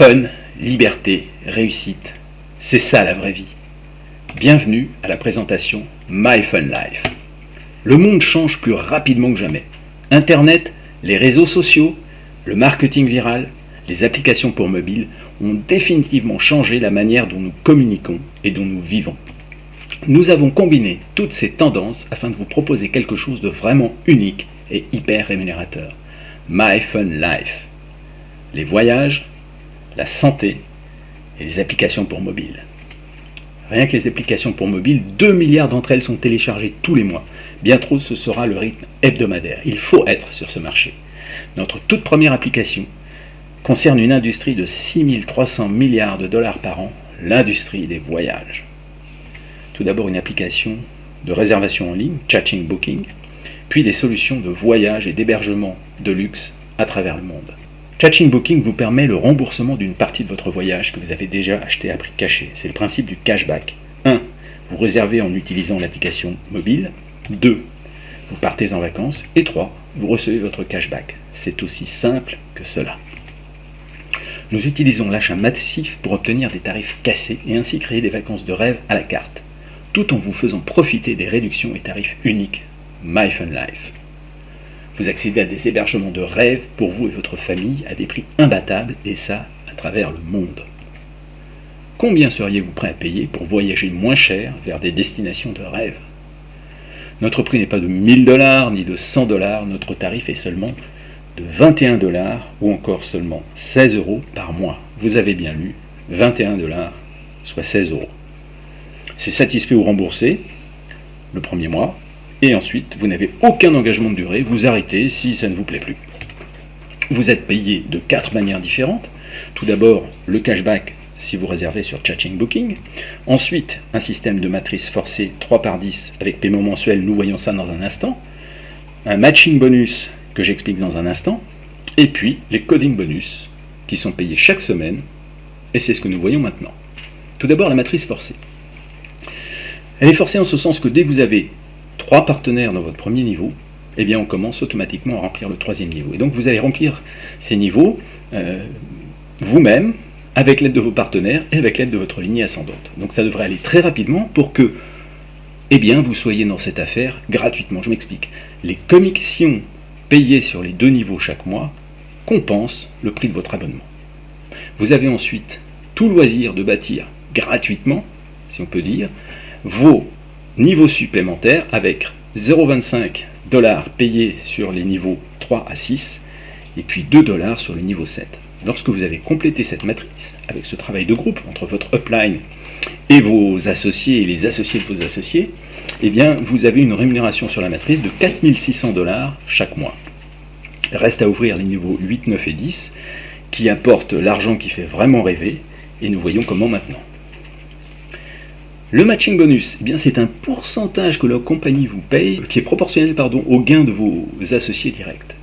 Fun, liberté, réussite, c'est ça la vraie vie. Bienvenue à la présentation My Fun Life. Le monde change plus rapidement que jamais. Internet, les réseaux sociaux, le marketing viral, les applications pour mobile ont définitivement changé la manière dont nous communiquons et dont nous vivons. Nous avons combiné toutes ces tendances afin de vous proposer quelque chose de vraiment unique et hyper rémunérateur. My Fun Life. Les voyages, la santé et les applications pour mobile. Rien que les applications pour mobile, 2 milliards d'entre elles sont téléchargées tous les mois. Bientôt, ce sera le rythme hebdomadaire. Il faut être sur ce marché. Notre toute première application concerne une industrie de 6300 milliards de dollars par an, l'industrie des voyages. Tout d'abord une application de réservation en ligne, Chatting Booking, puis des solutions de voyage et d'hébergement de luxe à travers le monde. Chatting Booking vous permet le remboursement d'une partie de votre voyage que vous avez déjà acheté à prix caché. C'est le principe du cashback. 1. Vous réservez en utilisant l'application mobile. 2. Vous partez en vacances. Et 3. Vous recevez votre cashback. C'est aussi simple que cela. Nous utilisons l'achat massif pour obtenir des tarifs cassés et ainsi créer des vacances de rêve à la carte, tout en vous faisant profiter des réductions et tarifs uniques My Fun Life. Vous accédez à des hébergements de rêve pour vous et votre famille à des prix imbattables, et ça à travers le monde. Combien seriez-vous prêt à payer pour voyager moins cher vers des destinations de rêve? Notre prix n'est pas de 1000 $ ni de 100 $, notre tarif est seulement de 21 $ ou encore seulement 16 € par mois. Vous avez bien lu, 21 $, soit 16 €. C'est satisfait ou remboursé le premier mois. Et ensuite, vous n'avez aucun engagement de durée, vous arrêtez si ça ne vous plaît plus. Vous êtes payé de 4 manières différentes. Tout d'abord, le cashback si vous réservez sur Chatting Booking. Ensuite, un système de matrice forcée 3 par 10 avec paiement mensuel, nous voyons ça dans un instant. Un matching bonus que j'explique dans un instant. Et puis, les coding bonus qui sont payés chaque semaine. Et c'est ce que nous voyons maintenant. Tout d'abord, la matrice forcée. Elle est forcée en ce sens que dès que vous avez 3 partenaires dans votre premier niveau, eh bien on commence automatiquement à remplir le 3e niveau. Et donc vous allez remplir ces niveaux vous-même, avec l'aide de vos partenaires et avec l'aide de votre lignée ascendante. Donc ça devrait aller très rapidement pour que eh bien, vous soyez dans cette affaire gratuitement. Je m'explique. Les commissions payées sur les 2 niveaux chaque mois compensent le prix de votre abonnement. Vous avez ensuite tout loisir de bâtir gratuitement, si on peut dire, vos niveaux supplémentaires avec 0,25 $ payés sur les niveaux 3 à 6 et puis 2 $ sur le niveau 7. Lorsque vous avez complété cette matrice avec ce travail de groupe entre votre upline et vos associés et les associés de vos associés, eh bien vous avez une rémunération sur la matrice de 4600 $ chaque mois. Reste à ouvrir les niveaux 8, 9 et 10 qui apportent l'argent qui fait vraiment rêver et nous voyons comment maintenant. Le matching bonus, eh bien c'est un pourcentage que la compagnie vous paye, qui est proportionnel au gain de vos associés directs.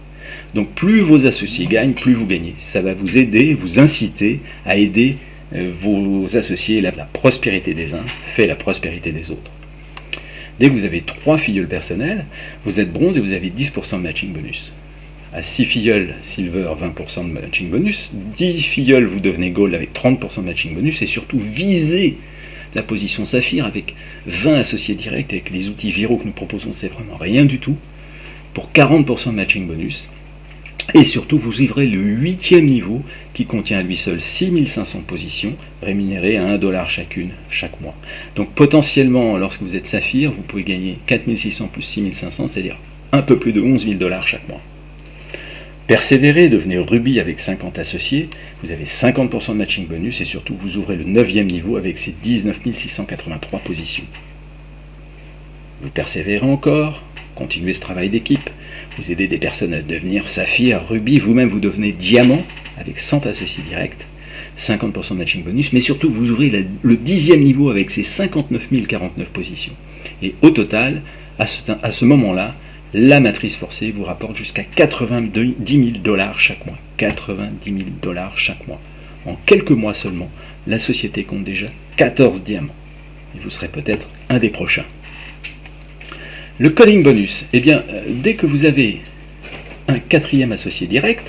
Donc plus vos associés gagnent, plus vous gagnez. Ça va vous aider, vous inciter à aider vos associés. La prospérité des uns fait la prospérité des autres. Dès que vous avez 3 filleuls personnels, vous êtes bronze et vous avez 10% de matching bonus. À 6 filleuls, silver, 20% de matching bonus. 10 filleuls, vous devenez gold avec 30% de matching bonus. Et surtout, visez la position saphir avec 20 associés directs, avec les outils viraux que nous proposons, c'est vraiment rien du tout, pour 40% de matching bonus. Et surtout, vous vivrez le 8e niveau qui contient à lui seul 6500 positions, rémunérées à 1 $ chacune, chaque mois. Donc potentiellement, lorsque vous êtes saphir, vous pouvez gagner 4600 plus 6500, c'est-à-dire un peu plus de 11 000 $ chaque mois. Persévérez, devenez rubis avec 50 associés, vous avez 50% de matching bonus et surtout vous ouvrez le 9e niveau avec ses 19 683 positions. Vous persévérez encore, continuez ce travail d'équipe, vous aidez des personnes à devenir saphir, rubis, vous-même vous devenez diamant avec 100 associés directs, 50% de matching bonus, mais surtout vous ouvrez le 10e niveau avec ses 59 049 positions. Et au total, à ce moment-là, la matrice forcée vous rapporte jusqu'à 90 000 $ chaque mois. 90 000 $ chaque mois. En quelques mois seulement, la société compte déjà 14 diamants. Et vous serez peut-être un des prochains. Le coding bonus, eh bien, dès que vous avez un 4e associé direct,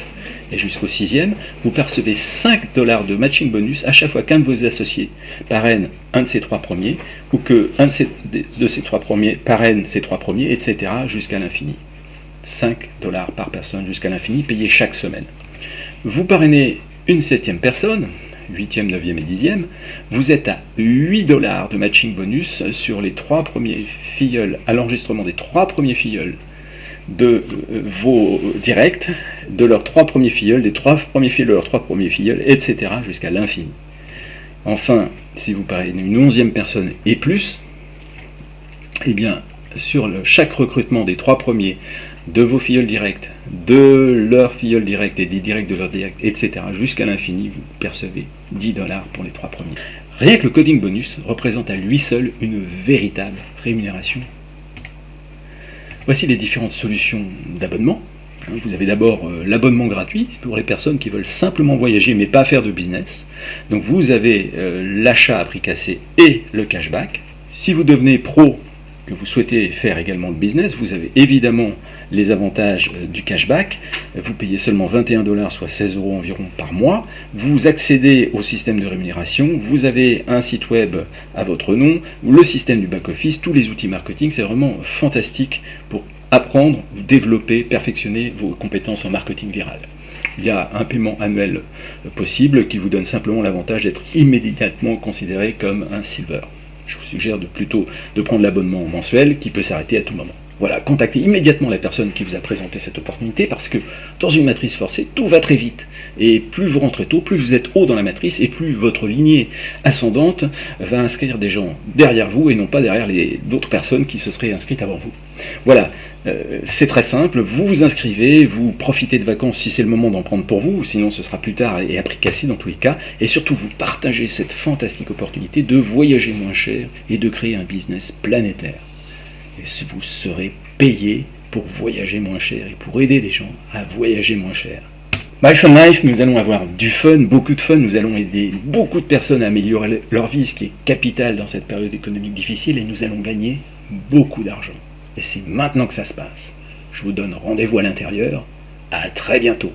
et jusqu'au 6e, vous percevez 5 $ de matching bonus à chaque fois qu'un de vos associés parraine un de ces 3 premiers, ou que un de ces 3 premiers parraine ces 3 premiers, etc. jusqu'à l'infini. 5 $ par personne jusqu'à l'infini, payé chaque semaine. Vous parrainez une 7e personne, 8e, 9e et 10e, vous êtes à 8 $ de matching bonus sur les 3 premiers filleuls, à l'enregistrement des 3 premiers filleuls de vos directs, de leurs 3 premiers filleuls, des 3 premiers filleuls de leurs 3 premiers filleuls, etc. jusqu'à l'infini. Enfin, si vous parrainez une 11e personne et plus, eh bien, sur chaque recrutement des 3 premiers de vos filleuls directs, de leurs filleuls directs et des directs de leurs directs, etc., jusqu'à l'infini, vous percevez 10 $ pour les 3 premiers. Rien que le coding bonus représente à lui seul une véritable rémunération. Voici les différentes solutions d'abonnement. Vous avez d'abord l'abonnement gratuit, c'est pour les personnes qui veulent simplement voyager mais pas faire de business. Donc vous avez l'achat à prix cassé et le cashback. Si vous devenez pro, que vous souhaitez faire également le business, vous avez évidemment les avantages du cashback. Vous payez seulement 21 $, soit 16 € environ par mois. Vous accédez au système de rémunération. Vous avez un site web à votre nom, le système du back-office, tous les outils marketing. C'est vraiment fantastique pour apprendre, développer, perfectionner vos compétences en marketing viral. Il y a un paiement annuel possible qui vous donne simplement l'avantage d'être immédiatement considéré comme un silver. Je vous suggère plutôt de prendre l'abonnement mensuel qui peut s'arrêter à tout moment. Voilà, contactez immédiatement la personne qui vous a présenté cette opportunité parce que dans une matrice forcée, tout va très vite. Et plus vous rentrez tôt, plus vous êtes haut dans la matrice et plus votre lignée ascendante va inscrire des gens derrière vous et non pas derrière d'autres personnes qui se seraient inscrites avant vous. Voilà, c'est très simple, vous vous inscrivez, vous profitez de vacances si c'est le moment d'en prendre pour vous, sinon ce sera plus tard et à prix cassé dans tous les cas, et surtout vous partagez cette fantastique opportunité de voyager moins cher et de créer un business planétaire. Et vous serez payé pour voyager moins cher et pour aider des gens à voyager moins cher. My Fun Life, nous allons avoir du fun, beaucoup de fun, nous allons aider beaucoup de personnes à améliorer leur vie, ce qui est capital dans cette période économique difficile, et nous allons gagner beaucoup d'argent. Et c'est maintenant que ça se passe. Je vous donne rendez-vous à l'intérieur. À très bientôt.